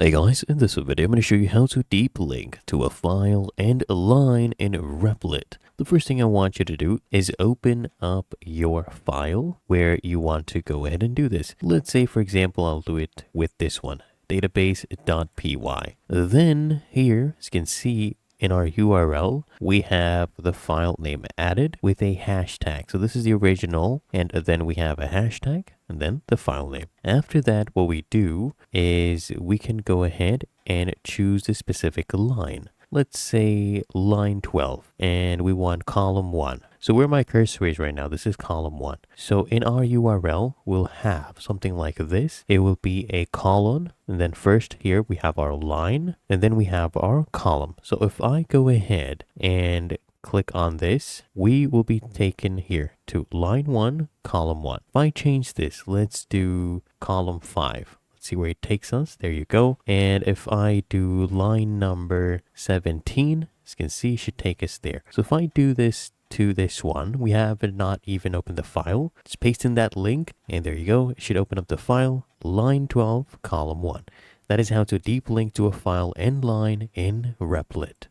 Hey guys, in this video I'm going to show you how to deep link to a file and a line in Replit. The first thing I want you to do is open up your file where you want to go ahead and do this. Let's say, for example, I'll do it with this one, database.py. Then here, as you can see, in our URL, we have the file name added with a hashtag. So this is the original, and then we have a hashtag and then the file name. After that, what we do is we can go ahead and choose a specific line. Let's say line 12, and we want column 1. So where my cursor is right now, this is column 1. So in our URL, we'll have something like this. It will be a column, and then first here we have our line, and then we have our column. So if I go ahead and click on this, we will be taken here to line 1, column 1. If I change this, let's do column 5. See where it takes us. There you go. And if I do line number 17, as you can see, it should take us there. So if I do this to this one, we have not even opened the file. Just paste in that link, and there you go. It should open up the file, line 12, column 1. That is how to deep link to a file and line in Replit.